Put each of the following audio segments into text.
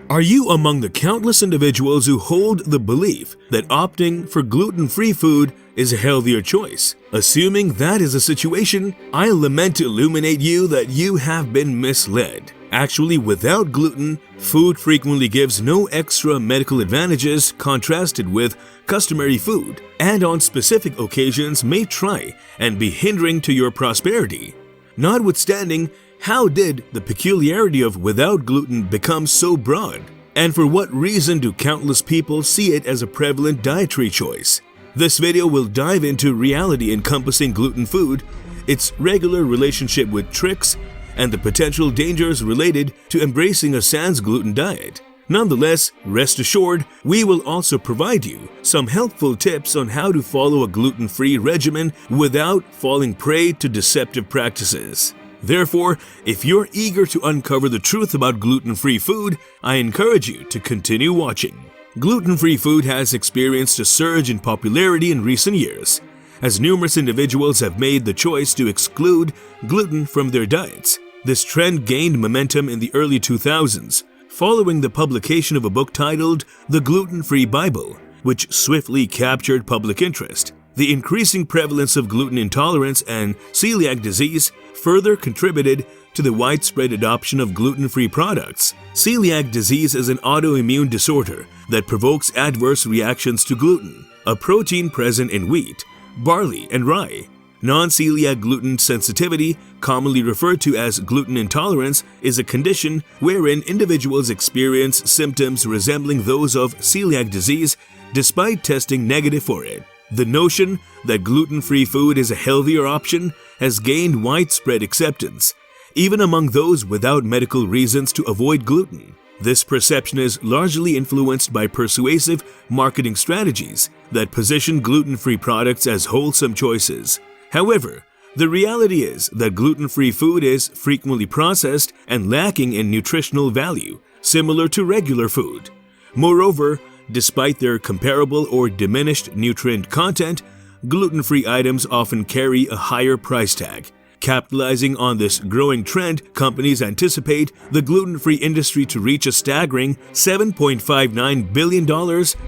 Are you among the countless individuals who hold the belief that opting for gluten-free food is a healthier choice? Assuming that is the situation, I lament to illuminate you that you have been misled. Actually, without gluten, food frequently gives no extra medical advantages contrasted with customary food, and on specific occasions may try and be hindering to your prosperity. Notwithstanding, how did the peculiarity of without gluten become so broad? And for what reason do countless people see it as a prevalent dietary choice? This video will dive into reality encompassing gluten food, its regular relationship with tricks, and the potential dangers related to embracing a sans-gluten diet. Nonetheless, rest assured, we will also provide you some helpful tips on how to follow a gluten-free regimen without falling prey to deceptive practices. Therefore, if you're eager to uncover the truth about gluten-free food, I encourage you to continue watching. Gluten-free food has experienced a surge in popularity in recent years, as numerous individuals have made the choice to exclude gluten from their diets. This trend gained momentum in the early 2000s, following the publication of a book titled The Gluten-Free Bible, which swiftly captured public interest. The increasing prevalence of gluten intolerance and celiac disease further contributed to the widespread adoption of gluten-free products. Celiac disease is an autoimmune disorder that provokes adverse reactions to gluten, a protein present in wheat, barley, and rye. Non-celiac gluten sensitivity, commonly referred to as gluten intolerance, is a condition wherein individuals experience symptoms resembling those of celiac disease despite testing negative for it. The notion that gluten-free food is a healthier option has gained widespread acceptance, even among those without medical reasons to avoid gluten. This perception is largely influenced by persuasive marketing strategies that position gluten-free products as wholesome choices. However, the reality is that gluten-free food is frequently processed and lacking in nutritional value, similar to regular food. Moreover, despite their comparable or diminished nutrient content, gluten-free items often carry a higher price tag. Capitalizing on this growing trend, companies anticipate the gluten-free industry to reach a staggering $7.59 billion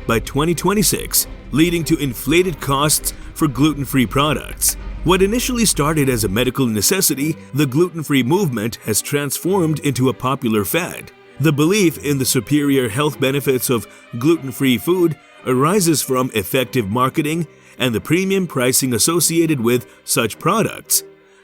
by 2026, leading to inflated costs for gluten-free products. What initially started as a medical necessity, the gluten-free movement has transformed into a popular fad. The belief in the superior health benefits of gluten-free food arises from effective marketing and the premium pricing associated with such products.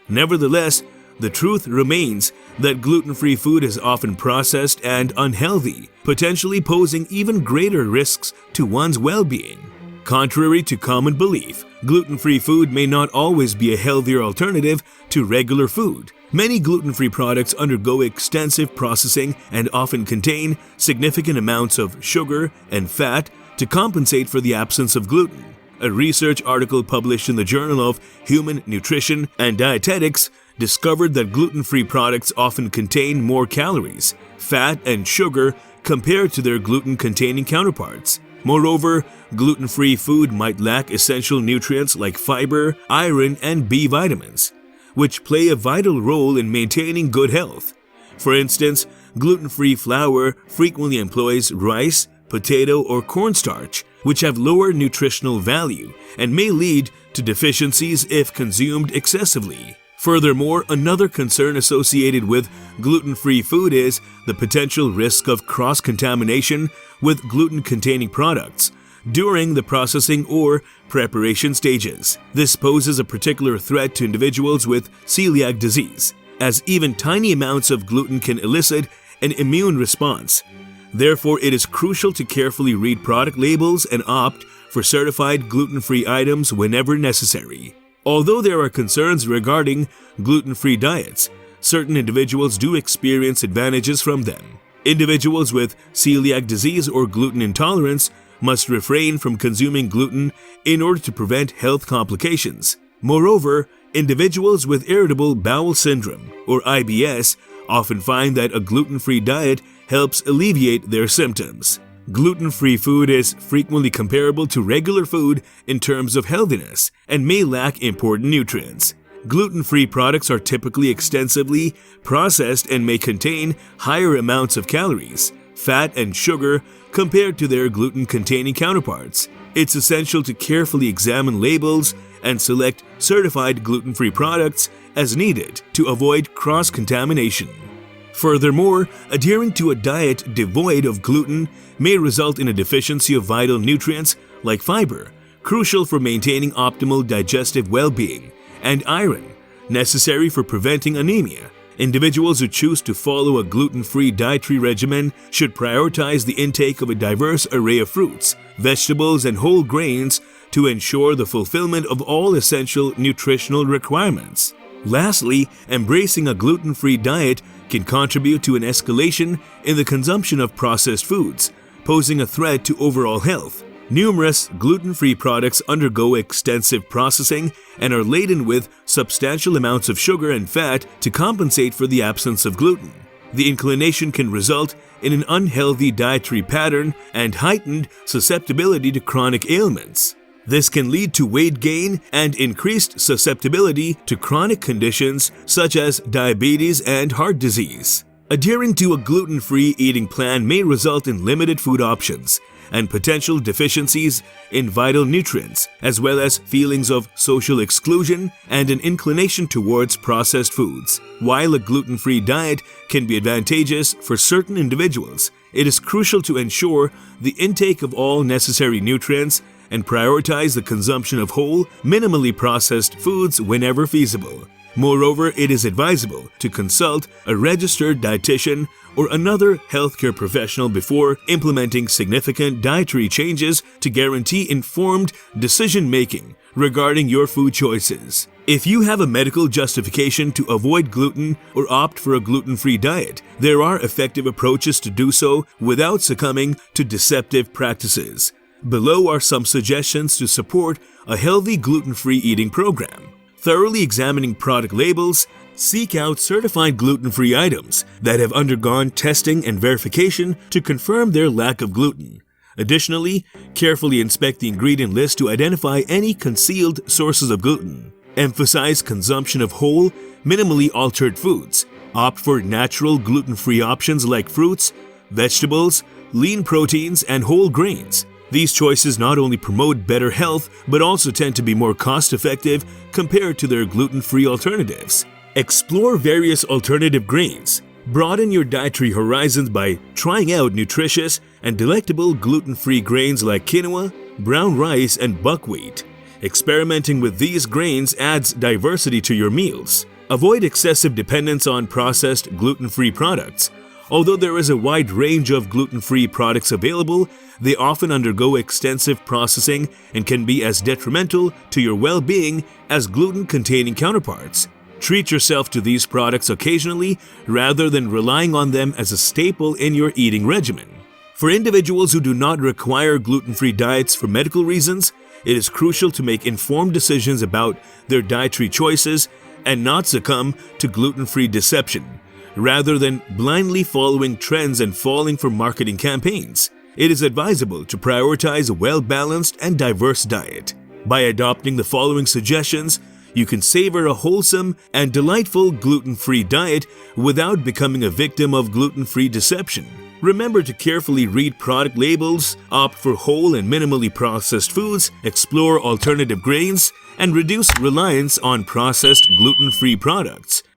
Nevertheless, the truth remains that gluten-free food is often processed and unhealthy, potentially posing even greater risks to one's well-being. Contrary to common belief, gluten-free food may not always be a healthier alternative to regular food. Many gluten-free products undergo extensive processing and often contain significant amounts of sugar and fat to compensate for the absence of gluten. A research article published in the Journal of Human Nutrition and Dietetics discovered that gluten-free products often contain more calories, fat, and sugar compared to their gluten-containing counterparts. Moreover, gluten-free food might lack essential nutrients like fiber, iron, and B vitamins, which play a vital role in maintaining good health. For instance, gluten-free flour frequently employs rice, potato, or cornstarch, which have lower nutritional value and may lead to deficiencies if consumed excessively. Furthermore, another concern associated with gluten-free food is the potential risk of cross-contamination with gluten-containing products during the processing or preparation stages. This poses a particular threat to individuals with celiac disease, as even tiny amounts of gluten can elicit an immune response. Therefore, it is crucial to carefully read product labels and opt for certified gluten-free items whenever necessary. Although there are concerns regarding gluten-free diets, certain individuals do experience advantages from them. Individuals with celiac disease or gluten intolerance must refrain from consuming gluten in order to prevent health complications. Moreover, individuals with irritable bowel syndrome or IBS often find that a gluten-free diet helps alleviate their symptoms. Gluten-free food is frequently comparable to regular food in terms of healthiness and may lack important nutrients. Gluten-free products are typically extensively processed and may contain higher amounts of calories, fat, and sugar compared to their gluten-containing counterparts. It's essential to carefully examine labels and select certified gluten-free products as needed to avoid cross-contamination. Furthermore, adhering to a diet devoid of gluten may result in a deficiency of vital nutrients like fiber, crucial for maintaining optimal digestive well-being, and iron, necessary for preventing anemia. Individuals who choose to follow a gluten-free dietary regimen should prioritize the intake of a diverse array of fruits, vegetables, and whole grains to ensure the fulfillment of all essential nutritional requirements. Lastly, embracing a gluten-free diet can contribute to an escalation in the consumption of processed foods, posing a threat to overall health. Numerous gluten-free products undergo extensive processing and are laden with substantial amounts of sugar and fat to compensate for the absence of gluten. The inclination can result in an unhealthy dietary pattern and heightened susceptibility to chronic ailments. This can lead to weight gain and increased susceptibility to chronic conditions such as diabetes and heart disease. Adhering to a gluten-free eating plan may result in limited food options and potential deficiencies in vital nutrients, as well as feelings of social exclusion and an inclination towards processed foods. While a gluten-free diet can be advantageous for certain individuals, it is crucial to ensure the intake of all necessary nutrients and prioritize the consumption of whole, minimally processed foods whenever feasible. Moreover, it is advisable to consult a registered dietitian or another healthcare professional before implementing significant dietary changes to guarantee informed decision-making regarding your food choices. If you have a medical justification to avoid gluten or opt for a gluten-free diet, there are effective approaches to do so without succumbing to deceptive practices. Below are some suggestions to support a healthy gluten-free eating program. Thoroughly examining product labels, seek out certified gluten-free items that have undergone testing and verification to confirm their lack of gluten. Additionally, carefully inspect the ingredient list to identify any concealed sources of gluten. Emphasize consumption of whole, minimally altered foods. Opt for natural gluten-free options like fruits, vegetables, lean proteins, and whole grains. These choices not only promote better health, but also tend to be more cost-effective compared to their gluten-free alternatives. Explore various alternative grains. Broaden your dietary horizons by trying out nutritious and delectable gluten-free grains like quinoa, brown rice, and buckwheat. Experimenting with these grains adds diversity to your meals. Avoid excessive dependence on processed gluten-free products. Although there is a wide range of gluten-free products available, they often undergo extensive processing and can be as detrimental to your well-being as gluten-containing counterparts. Treat yourself to these products occasionally rather than relying on them as a staple in your eating regimen. For individuals who do not require gluten-free diets for medical reasons, it is crucial to make informed decisions about their dietary choices and not succumb to gluten-free deception. Rather than blindly following trends and falling for marketing campaigns, it is advisable to prioritize a well-balanced and diverse diet. By adopting the following suggestions, you can savor a wholesome and delightful gluten-free diet without becoming a victim of gluten-free deception. Remember to carefully read product labels, opt for whole and minimally processed foods, explore alternative grains, and reduce reliance on processed gluten-free products.